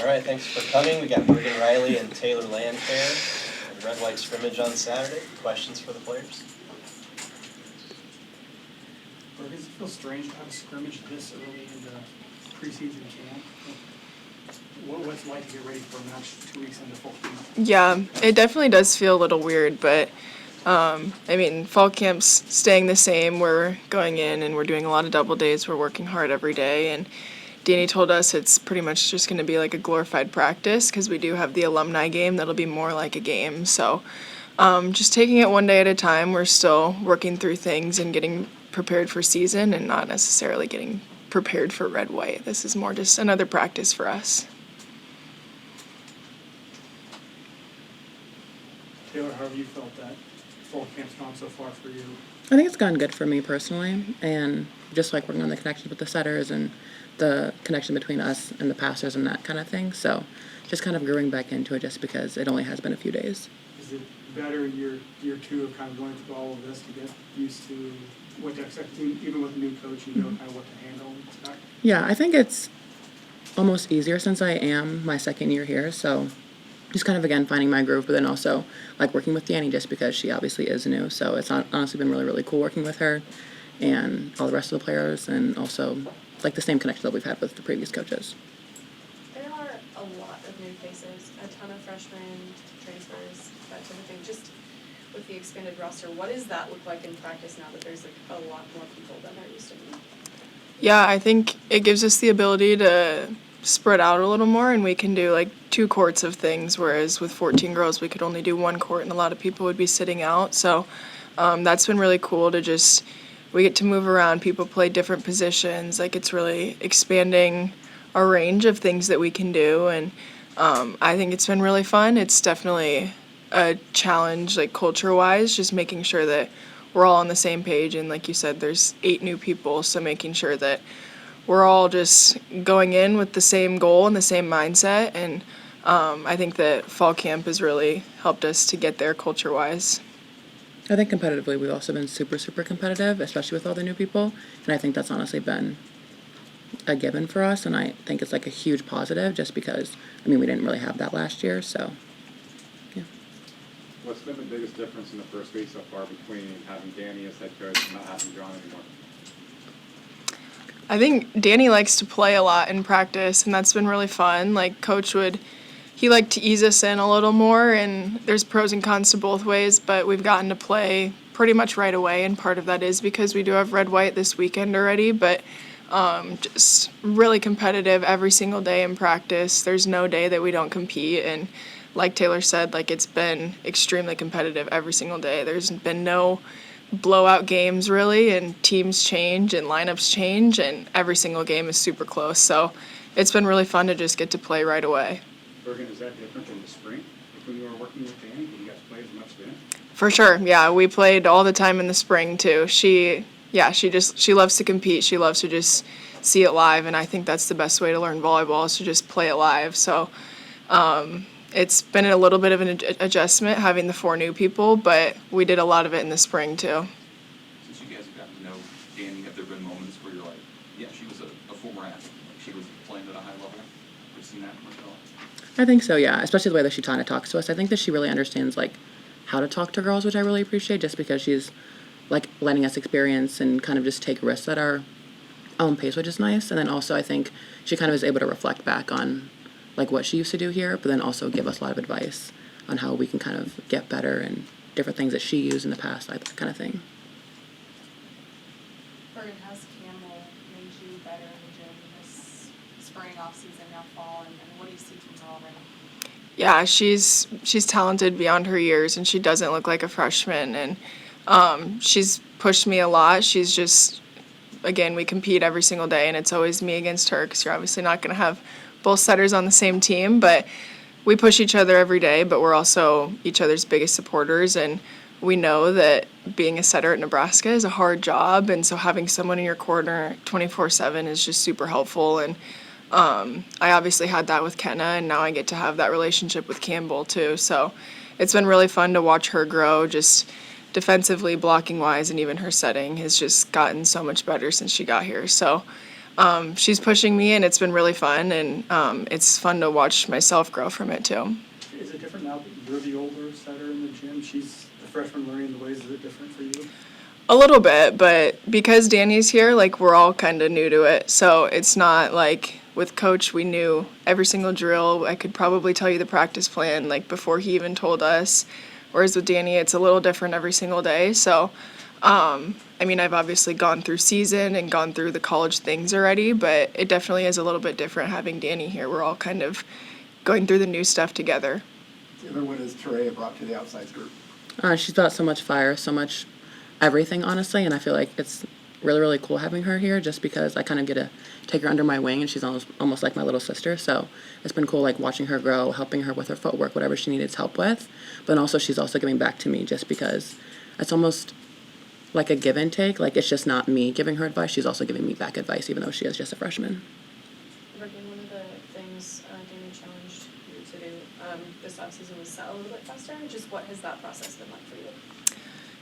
All right, thanks for coming. We got Bergen Reilly and Taylor Landfair and red-white scrimmage on Saturday. Questions for the players? Bergen, does it feel strange to have a scrimmage this early in the preseason camp? What's it like to get ready for a match 2 weeks into fall camp? Yeah, it definitely does feel a little weird, but fall camp's staying the same. We're going in and we're doing a lot of double days. We're working hard every day, and Dani told us it's pretty much just going to be like a glorified practice because we do have the alumni game that'll be more like a game. So just taking it one day at a time. We're still working through things and getting prepared for season and not necessarily getting prepared for red-white. This is more just another practice for us. Taylor, how have you felt that fall camp's gone so far for you? I think it's gone good for me personally, and just like working on the connections with the setters and the connection between us and the passers and that kind of thing. So just kind of growing back into it just because it only has been a few days. Is it better year two of kind of going through all of this to get used to what to expect, even with a new coach, you know kind of what to handle and expect? Yeah, I think it's almost easier since I am my second year here. So just kind of, again, finding my groove, but then also like working with Dani just because she obviously is new. So it's honestly been really, really cool working with her and all the rest of the players, and also like the same connection that we've had with the previous coaches. There are a lot of new faces, a ton of freshmen, transfers, that type of thing. Just with the expanded roster, what does that look like in practice now that there's like a lot more people than there used to be? Yeah, I think it gives us the ability to spread out a little more, and we can do like 2 courts of things, whereas with 14 girls we could only do 1 court and a lot of people would be sitting out. So that's been really cool to just, we get to move around, people play different positions, like it's really expanding our range of things that we can do, and I think it's been really fun. It's definitely a challenge, like culture-wise, just making sure that we're all on the same page, and like you said, there's 8 new people, so making sure that we're all just going in with the same goal and the same mindset, and I think that fall camp has really helped us to get there culture-wise. I think competitively we've also been super, super competitive, especially with all the new people, and I think that's honestly been a given for us, and I think it's like a huge positive just because, we didn't really have that last year, so yeah. What's been the biggest difference in the first week so far between having Dani as head coach and not having John anymore? I think Dani likes to play a lot in practice, and that's been really fun. Like, he liked to ease us in a little more, and there's pros and cons to both ways, but we've gotten to play pretty much right away, and part of that is because we do have red-white this weekend already, but just really competitive every single day in practice. There's no day that we don't compete, and like Taylor said, like it's been extremely competitive every single day. There's been no blowout games really, and teams change and lineups change, and every single game is super close. So it's been really fun to just get to play right away. Bergen, is that different in the spring? Like when you were working with Dani, did you guys play as much then? For sure, yeah. We played all the time in the spring too. She loves to compete. She loves to just see it live, and I think that's the best way to learn volleyball is to just play it live. So it's been a little bit of an adjustment having the 4 new people, but we did a lot of it in the spring too. Since you guys have gotten to know Dani, have there been moments where you're like, yeah, she was a former athlete, like she was playing at a high level? Have you seen that much at all? I think so, yeah, especially the way that she kind of talks to us. I think that she really understands like how to talk to girls, which I really appreciate, just because she's like letting us experience and kind of just take risks at our own pace, which is nice. And then also I think she kind of is able to reflect back on like what she used to do here, but then also give us a lot of advice on how we can kind of get better and different things that she used in the past, like that kind of thing. Bergen, how's Campbell made you better in the gym this spring, off season, now fall, and what do you see from her already? Yeah, she's talented beyond her years, and she doesn't look like a freshman, and she's pushed me a lot. She's just, again, we compete every single day, and it's always me against her because you're obviously not going to have both setters on the same team, but we push each other every day, but we're also each other's biggest supporters, and we know that being a setter at Nebraska is a hard job, and so having someone in your corner 24/7 is just super helpful. And I obviously had that with Kenna, and now I get to have that relationship with Campbell too. So it's been really fun to watch her grow, just defensively, blocking wise, and even her setting has just gotten so much better since she got here. So she's pushing me, and it's been really fun, and it's fun to watch myself grow from it too. Is it different now that you're the older setter in the gym? She's the freshman learning the ways. Is it different for you? A little bit, but because Danny's here, like, we're all kind of new to it. So it's not like with Coach, we knew every single drill. I could probably tell you the practice plan, like, before he even told us. Whereas with Danny, it's a little different every single day. So, I mean, I've obviously gone through season and gone through the college things already, but it definitely is a little bit different having Danny here. We're all kind of going through the new stuff together. Taylor, what has Terea brought to the outside group? She's brought so much fire, so much everything, honestly, and I feel like it's really, really cool having her here just because I kind of get to take her under my wing, and she's almost like my little sister, so it's been cool, like, watching her grow, helping her with her footwork, whatever she needed help with, but also she's also giving back to me just because it's almost like a give and take. Like, it's just not me giving her advice, she's also giving me back advice, even though she is just a freshman. Bergen, one of the things Danny challenged you to do this offseason was set a little bit faster. Just what has that process been like for you?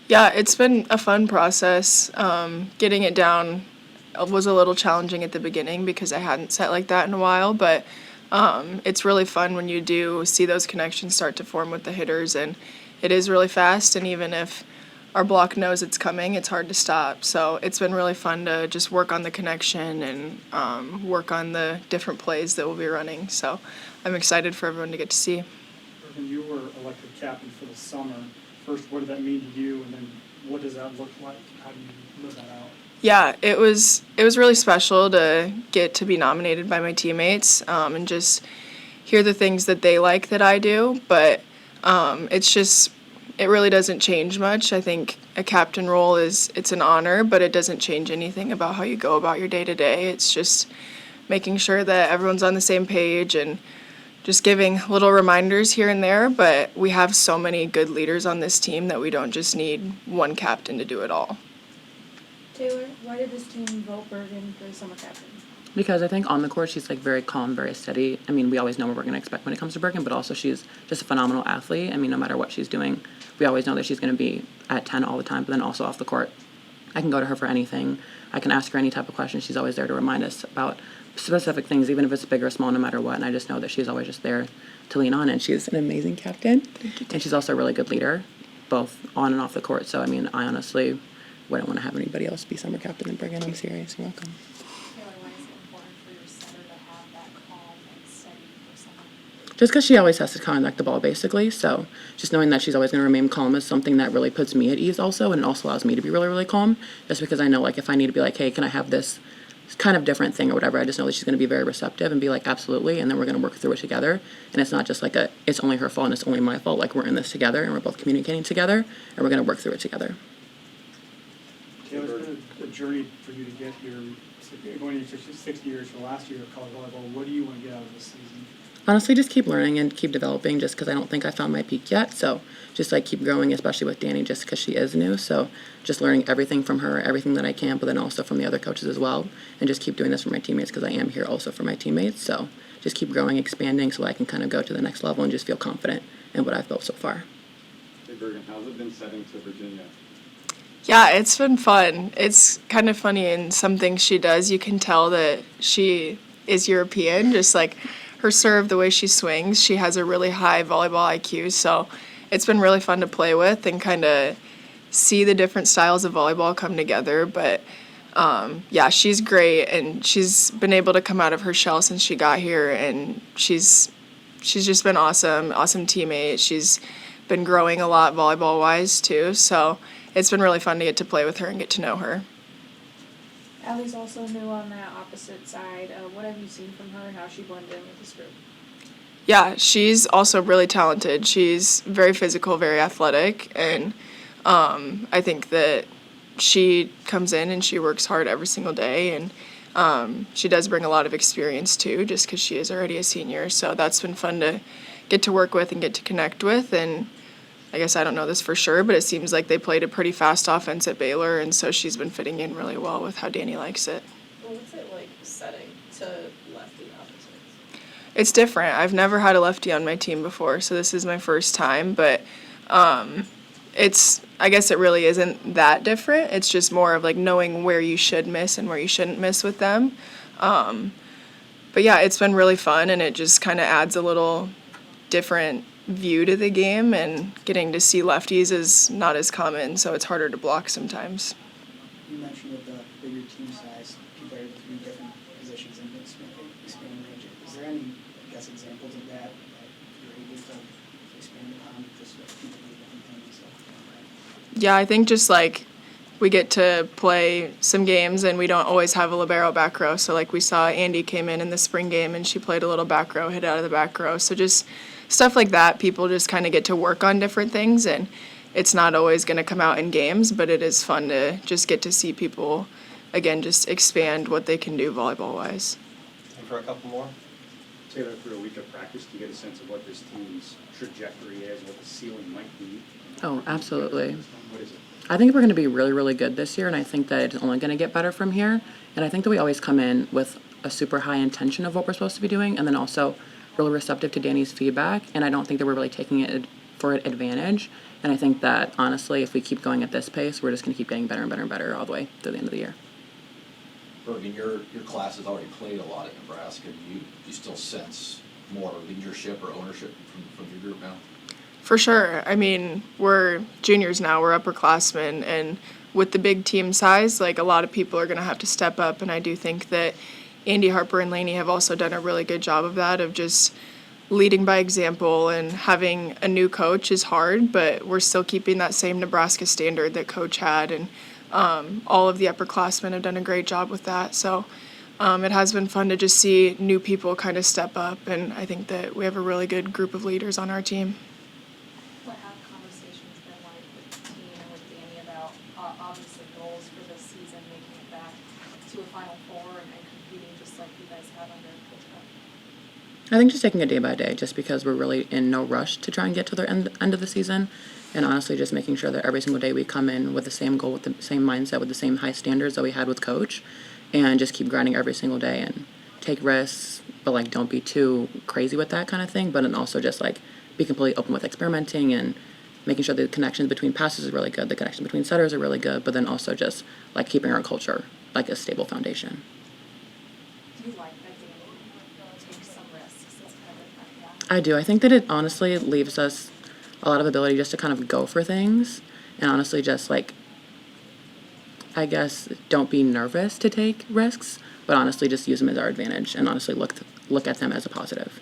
Yeah, it's been a fun process. Getting it down was a little challenging at the beginning because I hadn't set like that in a while, but it's really fun when you do see those connections start to form with the hitters, and it is really fast, and even if our block knows it's coming, it's hard to stop. So it's been really fun to just work on the connection and work on the different plays that we'll be running. So I'm excited for everyone to get to see. Bergen, you were elected captain for the summer. First, what did that mean to you, and then what does that look like? How do you live that out? Yeah, it was really special to get to be nominated by my teammates and just hear the things that they like that I do. But it really doesn't change much. I think a captain role it's an honor, but it doesn't change anything about how you go about your day to day. It's just making sure that everyone's on the same page and just giving little reminders here and there, but we have so many good leaders on this team that we don't just need one captain to do it all. Taylor, why did this team vote Bergen for the summer captain? Because I think on the court she's like very calm, very steady. I mean, we always know what we're going to expect when it comes to Bergen, but also she's just a phenomenal athlete. I mean, no matter what she's doing, we always know that she's going to be at 10 all the time, but then also off the court, I can go to her for anything. I can ask her any type of question. She's always there to remind us about specific things, even if it's big or small, no matter what. And I just know that she's always just there to lean on, and she's an amazing captain. And she's also a really good leader, both on and off the court. So, I mean, I honestly wouldn't want to have anybody else be summer captain than Bergen. I'm serious. You're welcome. Taylor, why is it important for your setter to have that calm and steady for someone? Just because she always has to contact the ball, basically. So just knowing that she's always going to remain calm is something that really puts me at ease also, and it also allows me to be really, really calm. Just because I know, like, if I need to be like, hey, can I have this kind of different thing or whatever, I just know that she's going to be very receptive and be like, absolutely, and then we're going to work through it together. And it's not just like it's only her fault and it's only my fault. Like, we're in this together and we're both communicating together and we're going to work through it together. Taylor, it's been a journey for you to get here. Going into 6 years for last year of college volleyball, what do you want to get out of this season? Honestly, just keep learning and keep developing, just because I don't think I found my peak yet. So just like keep growing, especially with Dani, just because she is new. So just learning everything from her, everything that I can, but then also from the other coaches as well. And just keep doing this for my teammates, because I am here also for my teammates. So just keep growing, expanding, so I can kind of go to the next level and just feel confident in what I've built so far. Hey Bergen, how's it been setting to Virginia? Yeah, it's been fun. It's kind of funny in some things she does. You can tell that she is European, just like her serve, the way she swings. She has a really high volleyball IQ, so it's been really fun to play with and kind of see the different styles of volleyball come together. But yeah, she's great, and she's been able to come out of her shell since she got here, and she's just been awesome teammate. She's been growing a lot volleyball-wise too, so it's been really fun to get to play with her and get to know her. Allie's also new on that opposite side. What have you seen from her and how she blended in with this group? Yeah, she's also really talented. She's very physical, very athletic, and I think that she comes in and she works hard every single day, and she does bring a lot of experience too, just because she is already a senior. So that's been fun to get to work with and get to connect with. And I guess I don't know this for sure, but it seems like they played a pretty fast offense at Baylor, and so she's been fitting in really well with how Dani likes it. Well, what's it like setting to lefty opposites? It's different. I've never had a lefty on my team before, so this is my first time, but I guess it really isn't that different. It's just more of like knowing where you should miss and where you shouldn't miss with them. But yeah, it's been really fun, and it just kind of adds a little different view to the game, and getting to see lefties is not as common, so it's harder to block sometimes. You mentioned with the bigger team size, people are able to do different positions and expand range. Is there any, I guess, examples of that you're able to expand upon, just with people doing different things? So, Yeah, I think just like we get to play some games and we don't always have a libero back row. So like we saw Andy came in the spring game and she played a little back row, hit out of the back row. So just stuff like that, people just kind of get to work on different things, and it's not always going to come out in games, but it is fun to just get to see people, again, just expand what they can do volleyball-wise. Time for a couple more. Taylor, through a week of practice, do you get a sense of what this team's trajectory is, what the ceiling might be? Oh, absolutely. What is it? I think we're going to be really, really good this year, and I think that it's only going to get better from here. And I think that we always come in with a super high intention of what we're supposed to be doing, and then also really receptive to Dani's feedback. And I don't think that we're really taking it for advantage. And I think that, honestly, if we keep going at this pace, we're just going to keep getting better and better and better all the way through the end of the year. Bergen, your class has already played a lot at Nebraska. Do you still sense more leadership or ownership from your group now? For sure. I mean, we're juniors now, we're upperclassmen, and with the big team size, like, a lot of people are going to have to step up, and I do think that Andy, Harper, and Laney have also done a really good job of that, of just leading by example. And having a new coach is hard, but we're still keeping that same Nebraska standard that Coach had, and all of the upperclassmen have done a great job with that. So it has been fun to just see new people kind of step up, and I think that we have a really good group of leaders on our team. What have conversations been like with the team and with Dani about obviously goals for this season, making it back to a Final Four and competing just like you guys have under Coach Huff? I think just taking it day by day, just because we're really in no rush to try and get to the end of the season. And honestly, just making sure that every single day we come in with the same goal, with the same mindset, with the same high standards that we had with Coach, and just keep grinding every single day and take risks, but like don't be too crazy with that kind of thing. But then also just like be completely open with experimenting and making sure the connections between passes is really good, the connections between setters are really good, but then also just like keeping our culture like a stable foundation. Do you like that Dani takes some risks as kind of like that? I do. I think that it honestly leaves us a lot of ability just to kind of go for things, and honestly just like, I guess, don't be nervous to take risks, but honestly just use them as our advantage, and honestly look at them as a positive.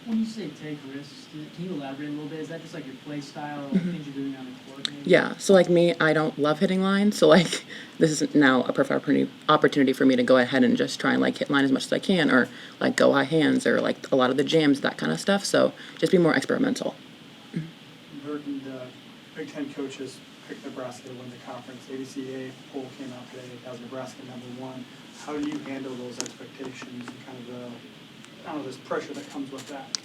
when you say take risks, can you elaborate a little bit? Is that just like your play style or like things you're doing on the court? Maybe? Yeah, so like me, I don't love hitting line, so like this is now a perfect opportunity for me to go ahead and just try and like hit line as much as I can, or like go high hands, or like a lot of the jams, that kind of stuff. So just be more experimental. Bergen, the Big Ten coaches picked Nebraska to win the conference. ABCA poll came out today, it has Nebraska #1. How do you handle those expectations and kind of the, I don't know, this pressure that comes with that?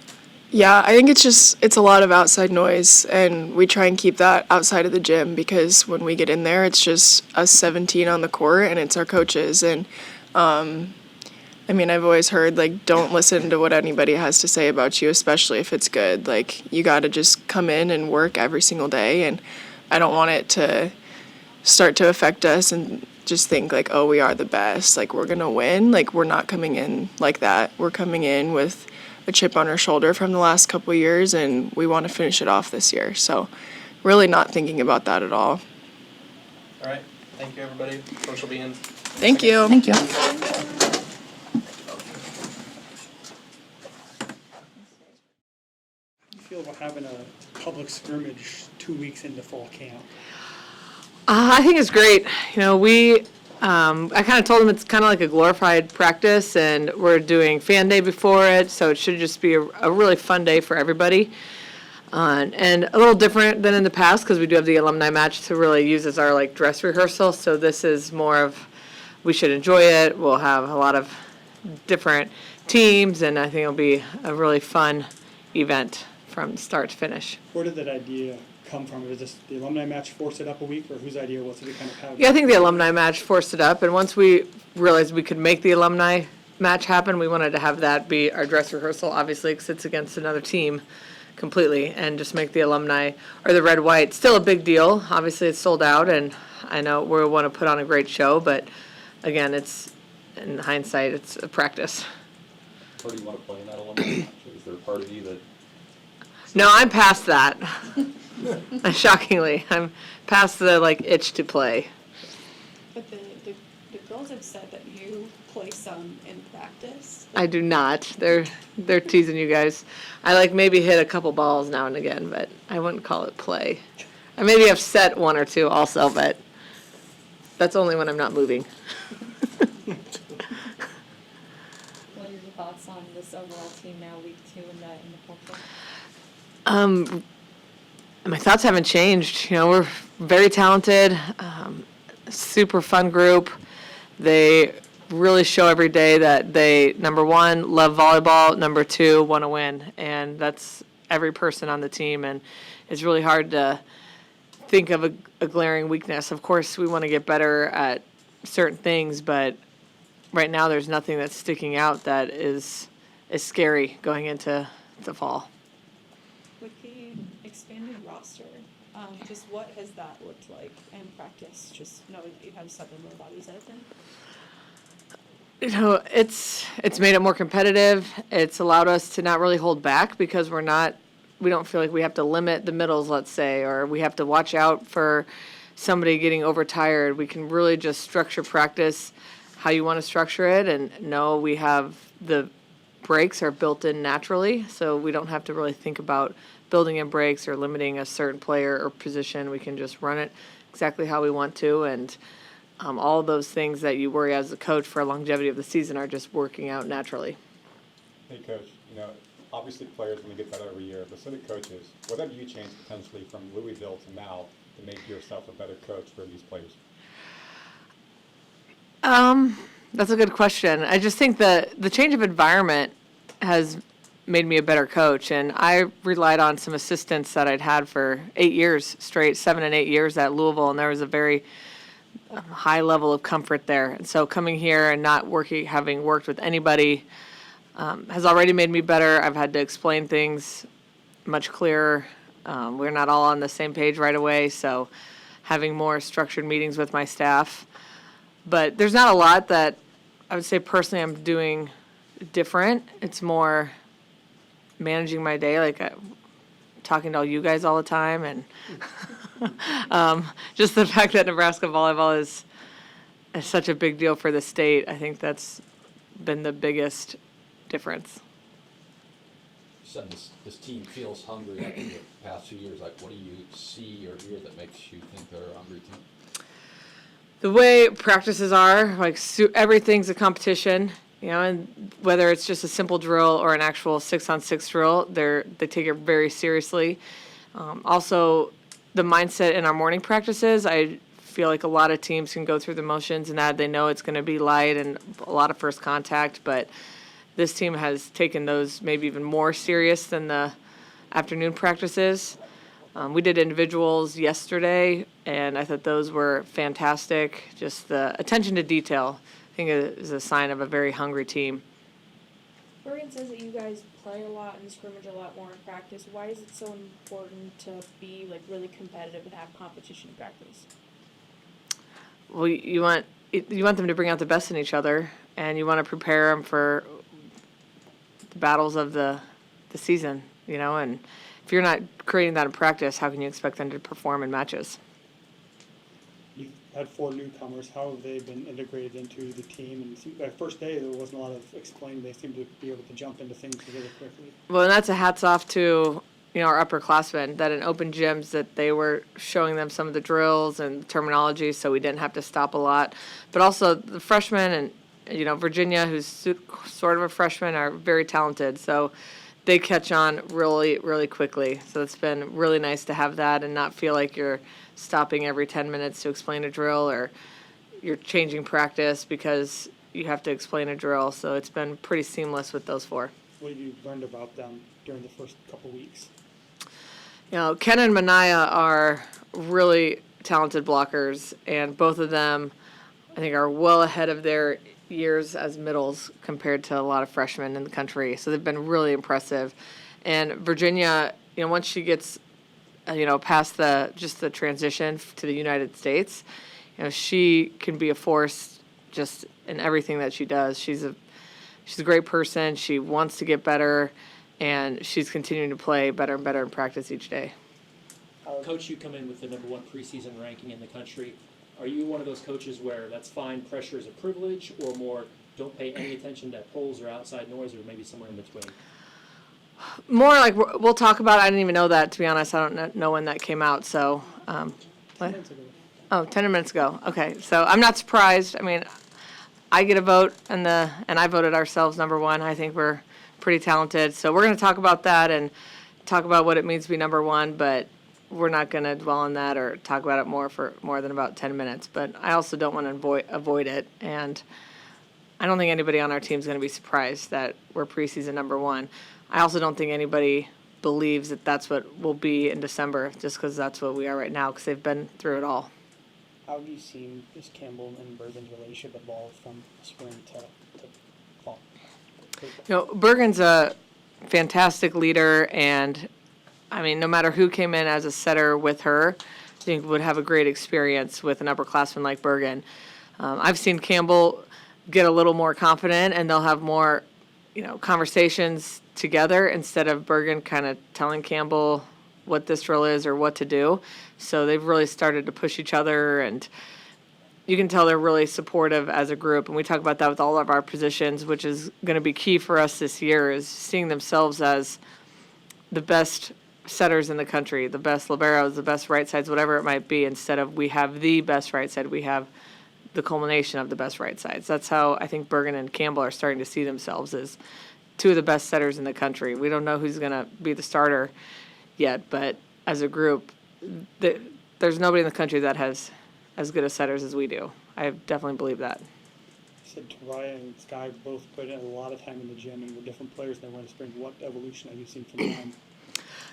Yeah, I think it's a lot of outside noise, and we try and keep that outside of the gym, because when we get in there, it's just us 17 on the court, and it's our coaches. And I mean, I've always heard, like, don't listen to what anybody has to say about you, especially if it's good. Like, you got to just come in and work every single day, and I don't want it to start to affect us and just think, like, oh, we are the best, like, we're going to win. Like, we're not coming in like that. We're coming in with a chip on our shoulder from the last couple of years, and we want to finish it off this year. So really not thinking about that at all. All right, thank you, everybody. Coach will be in. Thank you. Thank you. How do you feel about having a public scrimmage 2 weeks into fall camp? I think it's great. You know, I kind of told them it's kind of like a glorified practice, and we're doing fan day before it, so it should just be a really fun day for everybody. And a little different than in the past, because we do have the alumni match to really use as our like dress rehearsal. So this is more of, we should enjoy it. We'll have a lot of different teams, and I think it'll be a really fun event from start to finish. Where did that idea come from? Was this the alumni match forced it up a week, or whose idea was it to kind of have? Yeah, I think the alumni match forced it up, and once we realized we could make the alumni match happen, we wanted to have that be our dress rehearsal, obviously, because it's against another team completely, and just make the alumni, or the red-white, still a big deal. Obviously, it's sold out, and I know we want to put on a great show, but again, it's in hindsight, it's a practice. Or do you want to play in that Olympic match? Is there a part of you that? No, I'm past that. Shockingly, I'm past the itch to play. But the girls have said that you play some in practice. I do not. They're teasing you guys. I maybe hit a couple balls now and again, but I wouldn't call it play. I maybe have set one or two also, but that's only when I'm not moving. What are your thoughts on this overall team now, week 2 in the culture? My thoughts haven't changed. We're very talented, super fun group. They really show every day that they, number one, love volleyball, number two, want to win. And that's every person on the team. And it's really hard to think of a glaring weakness. Of course, we want to get better at certain things, but right now there's nothing that's sticking out that is scary going into the fall. With the expanded roster, just what has that looked like in practice, just knowing that you have 7 more bodies open? It's made it more competitive. It's allowed us to not really hold back because we don't feel like we have to limit the middles, let's say, or we have to watch out for somebody getting overtired. We can really just structure practice how you want to structure it, and know we have the breaks are built in naturally, so we don't have to really think about building in breaks or limiting a certain player or position. We can just run it exactly how we want to, and all those things that you worry as a coach for longevity of the season are just working out naturally. Hey, Coach, obviously players want to get better every year, but so do coaches. What have you changed potentially from Louisville to now to make yourself a better coach for these players? That's a good question. I just think the change of environment has made me a better coach, and I relied on some assistants that I'd had for 8 years straight, 7 and 8 years at Louisville, and there was a very high level of comfort there. And so coming here and not having worked with anybody has already made me better. I've had to explain things much clearer. We're not all on the same page right away, so having more structured meetings with my staff. But there's not a lot that I would say personally I'm doing different. It's more managing my day, talking to all you guys all the time, and just the fact that Nebraska volleyball is such a big deal for the state. I think that's been the biggest difference. You said this team feels hungry after the past few years. What do you see or hear that makes you think they're a hungry team? The way practices are, everything's a competition, and whether it's just a simple drill or an actual 6-on-6 drill, they take it very seriously. Also, the mindset in our morning practices, I feel like a lot of teams can go through the motions and that they know it's going to be light and a lot of first contact, but this team has taken those maybe even more serious than the afternoon practices. We did individuals yesterday, and I thought those were fantastic. Just the attention to detail, I think, is a sign of a very hungry team. Bergen says that you guys play a lot and scrimmage a lot more in practice. Why is it so important to be really competitive and have competition in practice? Well, you want them to bring out the best in each other, and you want to prepare them for the battles of the season, and if you're not creating that in practice, how can you expect them to perform in matches? You've had 4 newcomers. How have they been integrated into the team? And that first day, there wasn't a lot of explaining. They seemed to be able to jump into things really quickly. Well, and that's a hats off to our upperclassmen, that in open gyms that they were showing them some of the drills and terminology, so we didn't have to stop a lot. But also the freshmen and Virginia, who's sort of a freshman, are very talented. So they catch on really, really quickly. So it's been really nice to have that and not feel like you're stopping every 10 minutes to explain a drill, or you're changing practice because you have to explain a drill. So it's been pretty seamless with those 4. What have you learned about them during the first couple weeks? Ken and Manaya are really talented blockers, and both of them, I think, are well ahead of their years as middles compared to a lot of freshmen in the country. So they've been really impressive. And Virginia, once she gets, past the transition to the United States, she can be a force just in everything that she does. She's a great person. She wants to get better, and she's continuing to play better and better in practice each day. Coach, you come in with the #1 preseason ranking in the country. Are you one of those coaches where that's fine, pressure is a privilege, or more don't pay any attention to polls or outside noise, or maybe somewhere in between? More like we'll talk about it. I didn't even know that, to be honest. I don't know when that came out. So, 10 minutes ago. Oh, 10 minutes ago. Okay, so I'm not surprised. I mean, I get a vote, and I voted ourselves #1. I think we're pretty talented. So we're going to talk about that and talk about what it means to be #1, but we're not going to dwell on that or talk about it more for more than about 10 minutes. But I also don't want to avoid it, and I don't think anybody on our team is going to be surprised that we're preseason #1. I also don't think anybody believes that that's what we'll be in December, just because that's what we are right now, because they've been through it all. How have you seen this Campbell and Bergen's relationship evolve from spring to fall? Bergen's a fantastic leader, and I mean, no matter who came in as a setter with her, I think would have a great experience with an upperclassman like Bergen. I've seen Campbell get a little more confident, and they'll have more, conversations together instead of Bergen kind of telling Campbell what this drill is or what to do. So they've really started to push each other, and you can tell they're really supportive as a group. And we talk about that with all of our positions, which is going to be key for us this year, is seeing themselves as the best setters in the country, the best liberos, the best right sides, whatever it might be, instead of we have the best right side, we have the culmination of the best right sides. That's how I think Bergen and Campbell are starting to see themselves as two of the best setters in the country. We don't know who's going to be the starter yet, but as a group, there's nobody in the country that has as good a setters as we do. I definitely believe that. You said Taraya and Sky both put in a lot of time in the gym and were different players than they were in spring. What evolution have you seen from them?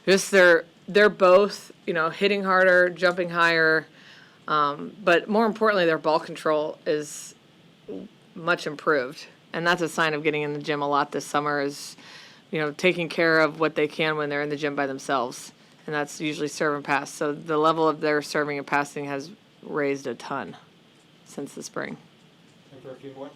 Just they're both, hitting harder, jumping higher, but more importantly, their ball control is much improved. And that's a sign of getting in the gym a lot this summer is, taking care of what they can when they're in the gym by themselves. And that's usually serve and pass. So the level of their serving and passing has raised a ton since the spring. And for a few more?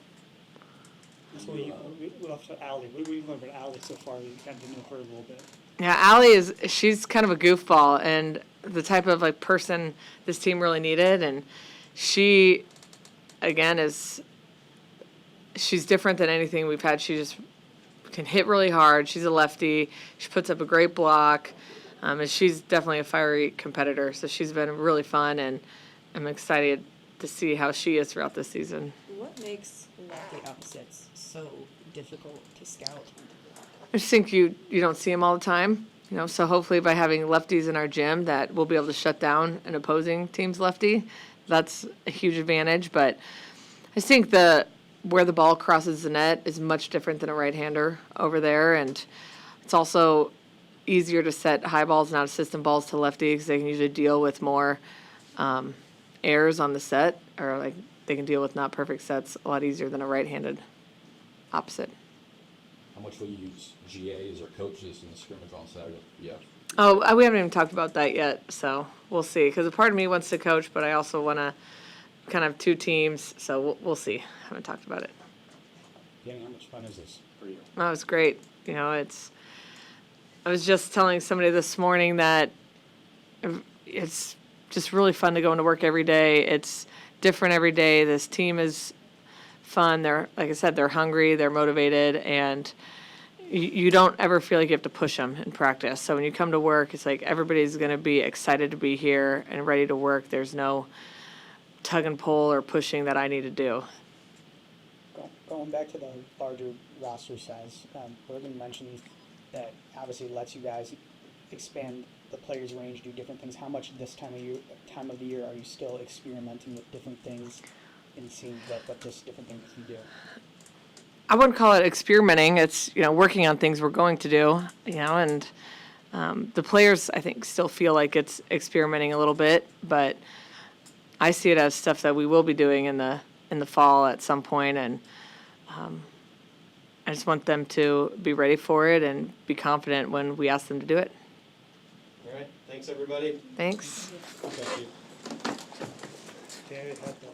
So we left to Allie. What have you learned about Allie so far? You got to know her a little bit. Yeah, Allie she's kind of a goofball and the type of person this team really needed. And she, again, she's different than anything we've had. She just can hit really hard. She's a lefty. She puts up a great block. And she's definitely a fiery competitor. So she's been really fun, and I'm excited to see how she is throughout the season. What makes lefty opposites so difficult to scout? I just think you don't see them all the time. So hopefully by having lefties in our gym that we'll be able to shut down an opposing team's lefty. That's a huge advantage. But I think where the ball crosses the net is much different than a right-hander over there. And it's also easier to set high balls, not assistant balls to lefty, because they can usually deal with more errors on the set, or they can deal with not perfect sets a lot easier than a right-handed opposite. How much will you use GAs or coaches in the scrimmage on Saturday? Yeah. Oh, we haven't even talked about that yet, so we'll see. Because a part of me wants to coach, but I also want to kind of two teams, so we'll see. Haven't talked about it. Danny, how much fun is this for you? Oh, it's great. I was just telling somebody this morning that it's just really fun to go into work every day. It's different every day. This team is fun. Like I said, they're hungry, they're motivated, and you don't ever feel like you have to push them in practice. So when you come to work, it's like everybody's going to be excited to be here and ready to work. There's no tug and pull or pushing that I need to do. Going back to the larger roster size, Bergen mentioned that obviously lets you guys expand the players' range, do different things. How much this time of the year are you still experimenting with different things and seeing what this different things can do? I wouldn't call it experimenting. It's working on things we're going to do. And the players I think still feel like it's experimenting a little bit, but I see it as stuff that we will be doing in the fall at some point, and I just want them to be ready for it and be confident when we ask them to do it. All right, thanks everybody. Thanks. Thank you. David had the